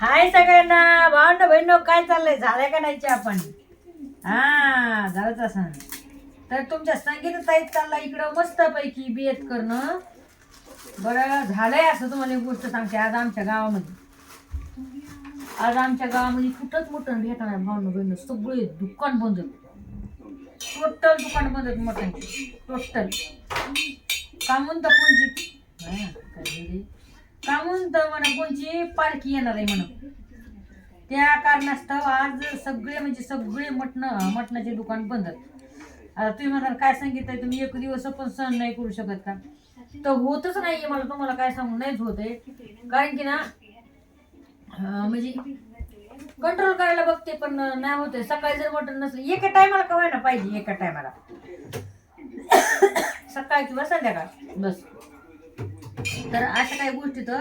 हाय सगळ्यांना, भावंड बहिणो, काय चाललंय? झालंय का नाही चहा पाणी? हा, झालंच असं. तर तुमच्या संगीत ताईत चालला इकडं मस्त पैकी बेत करणं. बरं झालंय असं, तुम्हाला एक गोष्ट सांगते. आज आमच्या गावामध्ये कुठंच मटण भेटणार नाही. भावंड बहिणो, सगळे दुकान बंद आहेत. टोटल दुकान बंद आहेत मटणची, टोटल. का म्हणता कोणची का म्हणतं म्हणा कोणची पालखी येणार आहे म्हणून, त्या कारणास्तव आज सगळे म्हणजे सगळे मटणाचे दुकान बंद आहेत. आता तुम्ही म्हणाल काय सांगितलंय तुम्ही, एक दिवस पण सहन नाही करू शकत का? तर होतच नाहीये, मला तुम्हाला काय सांगू, नाहीच होत आहे. कारण की ना म्हणजे कंट्रोल करायला बघते पण नाही होते. सकाळी जर मटण नसलं एका टायमाला कवाय ना पाहिजे, एका टायमाला सकाळ किंवा संध्याकाळ बस. तर अशा काही गोष्टी तर,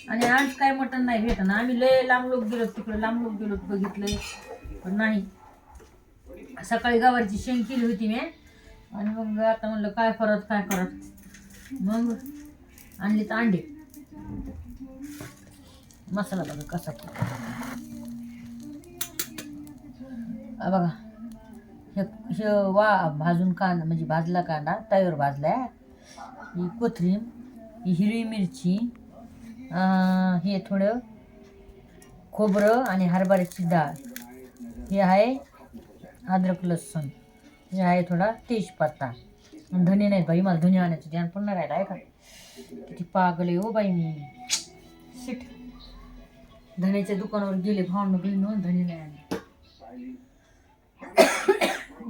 आणि आज काय मटण नाही भेटणं. आम्ही लय लांब लोक गेलो, तिकडे लांब लोक गेलो, बघितलंय पण नाही. सकाळी गवारची शेंग केली होती मी, आणि मग आता म्हणलं काय करत मग आणली तर अंडे. मसाला बघा कसा बघा. हे भाजून कांदा म्हणजे भाजला कांदा तव्यावर भाजलाय. ही कोथिंबीर, ही हिरवी मिरची, हे थोडं खोबरं आणि हरभऱ्याची डाळ, हे आहे अद्रक लसूण, हे आहे थोडा तेजपत्ता. धने नाहीत बाई, मला धने आणायचं ध्यान पण नाही राहिलं आहे का. किती पागल आहे हो बाई मी, शिट. धण्याच्या दुकानावर गेले भावंड बहिणून, धने नाही आणले.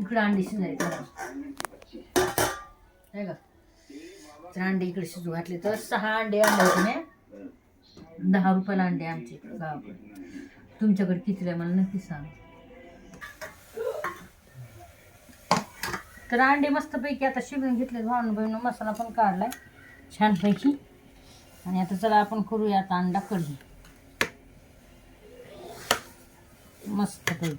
इकडं अंडी शिजायचं आहे का. तर अंडे इकडे शिजू घातले तर 6 अंडे आणले होते मी. 10 रुपयाला अंडे आमच्या इकडे गावाकडे. तुमच्याकडे कितीला मला नक्की सांग. तर अंडे मस्तपैकी आता शिजून घेतले भावंड बहिणून, मसाला पण काढलाय छानपैकी. आणि आता चला आपण करूया आता अंडा कढी मस्तपैकी.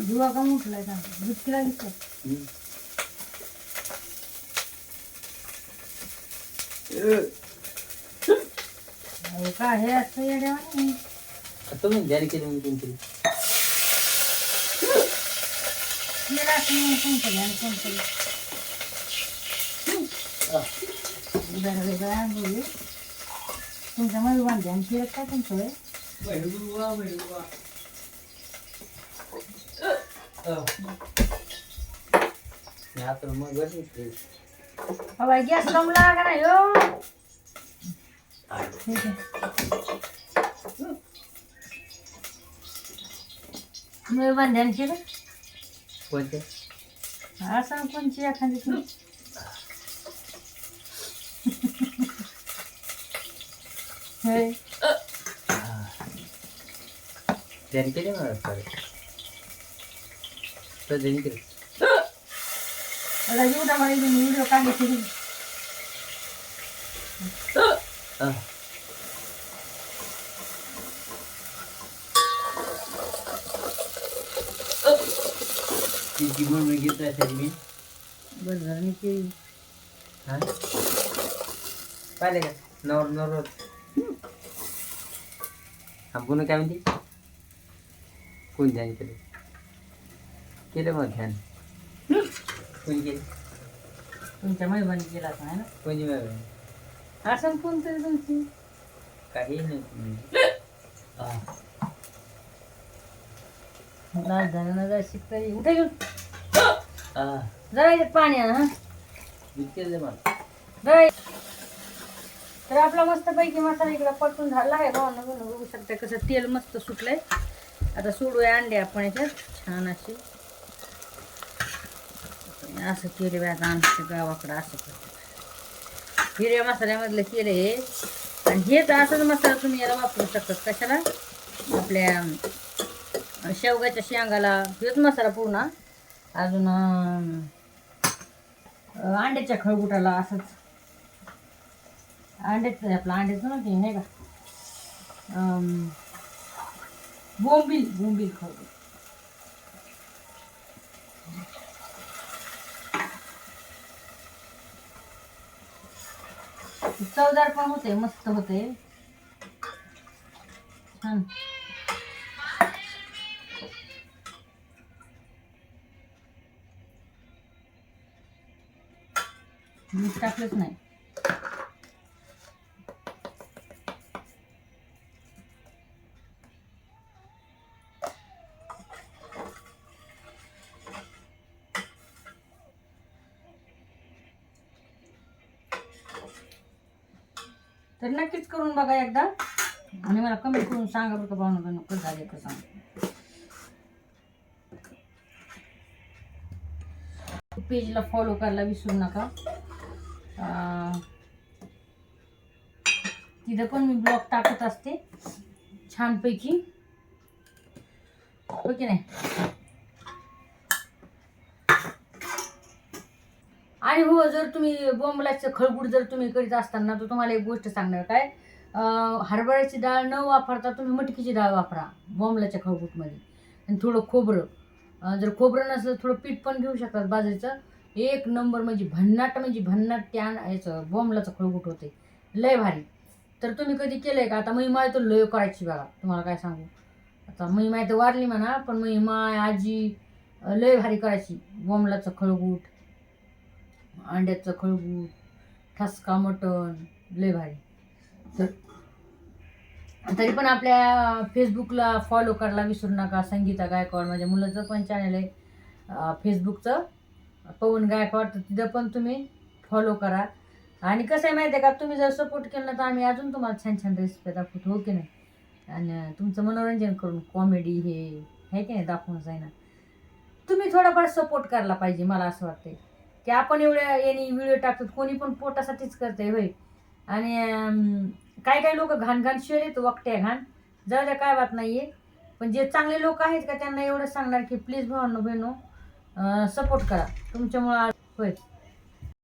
जुवा का उठलाय का दुसरीला घेतलं का हे असं येड्या तुम्ही ध्यान केलं मी कोणतरी तुमच्या मध्ये बांधे आणि शिरत काय तुमचं आता मग बाबा गॅस लावला का नाही हो. मी बांधे आणि शिरत कोणते असं कोणची एखादी तुम्ही ध्यान केले मला तर ध्यान केलं. आता एवढा मला व्हिडिओ काढले तिची म्हणून घेत असेल मी. बरं झालं की हा पाहिले का नवर आपण काय म्हणते कोण ध्यान केलं मग ध्यान कोण केलं तुमच्या मैबानी केला असं आहे ना. कोणी असं कोणतरी तुमची काही नाही. लाल झालं ना शिकतरी उठे घेऊन जरा पाणी आणा हा जरा. तर आपला मस्तपैकी मसाला इकडं परतून झाला आहे. बघू शकता कसं तेल मस्त सुटलंय. आता सोडूया अंडे आपण याच्यात छान असे. असं केले बघा आमच्या गावाकडं असं करतात. हिरव्या मसाल्यामधलं केलं हे. आणि हेच असंच मसाला तुम्ही याला वापरू शकतात. कशाला आपल्या शेवगाच्या शेंगाला हेच मसाला पूर्ण. अजून अंड्याच्या खळगुटाला असंच अंड्याचं आपलं अंड्याचं ना ते नाही का बोंबील बोंबील खळगुट. चवदार पण होते, मस्त होते छान. मीठ टाकलंच नाही. तर नक्कीच करून बघा एकदा आणि मला कमेंट करून सांगा बरं का भावना कसं झाले कसं सांग. पेजला फॉलो करायला विसरू नका. तिथं पण मी ब्लॉग टाकत असते छानपैकी, हो की नाही. आणि हो, जर तुम्ही बोंबलाचं खळगुट जर तुम्ही करीत असताना तर तुम्हाला एक गोष्ट सांगणार काय, हरभऱ्याची डाळ न वापरता तुम्ही मटकीची डाळ वापरा बोंबलाच्या खळगुटमध्ये. आणि थोडं खोबरं, जर खोबरं नसलं थोडं पीठ पण घेऊ शकतात बाजरीचं. एक नंबर म्हणजे भन्नाट त्या याचं बोंबलाचं खळगुट होते, लय भारी. तर तुम्ही कधी केलंय का? आता मी माय तर लय करायची बघा, तुम्हाला काय सांगू. आता मी माय तर वारली म्हणा, पण मी माय आजी लय भारी करायची बोंबलाचं खळगुट, अंड्याचं खळगूट, ठसका मटण, लय भारी. तर तरी पण आपल्या फेसबुकला फॉलो करायला विसरू नका. संगीता गायकवाड माझ्या मुलाचं पण चॅनल आहे फेसबुकचं, पवन गायकवाड. तर तिथं पण तुम्ही फॉलो करा. आणि कसं आहे माहिती आहे का, तुम्ही जर सपोर्ट केलं तर आम्ही अजून तुम्हाला छान छान रेसिपी दाखवतो, हो की नाही. आणि तुमचं मनोरंजन करून कॉमेडी हे आहे की नाही दाखवून जाईना. तुम्ही थोडाफार सपोर्ट करायला पाहिजे. मला असं वाटतंय की आपण एवढ्या यांनी व्हिडिओ टाकतात, कोणी पण पोटासाठीच करते होय. आणि काही काही लोक घाण घाण शेअर येतो, वकट्या घाण, जाऊ द्या काय बात नाही आहे. पण जे चांगले लोक आहेत का त्यांना एवढं सांगणार की प्लीज भावांनो बहिणो सपोर्ट करा, तुमच्यामुळं होय.